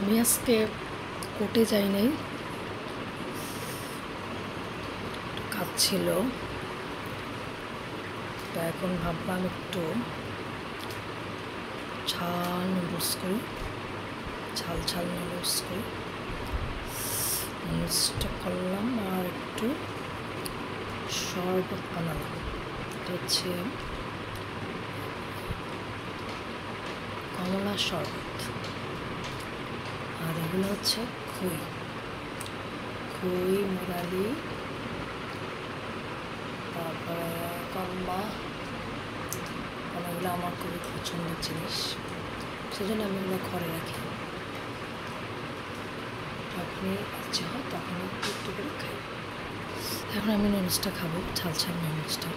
আমি আজকে কোর্টে যাই নাই, কাজ ছিল। তো এখন ভাবলাম একটু ঝাল নুডলস করি, ঝাল ঝাল নুডলস করি। নুডলসটা করলাম আর একটু শরবত বানালাম। এটা হচ্ছে কমলা শরবত, আর এগুলো হচ্ছে খই, মুরালি, তারপরে কম্বা। এগুলো আমার খুবই পছন্দের জিনিস, সেজন্য আমি এগুলো ঘরে রাখি। যখনই ইচ্ছে হয় তখন একটু একটু করে খাই। এখন আমি নুডলসটা খাবো, ঝাল ঝাল নুডলসটা।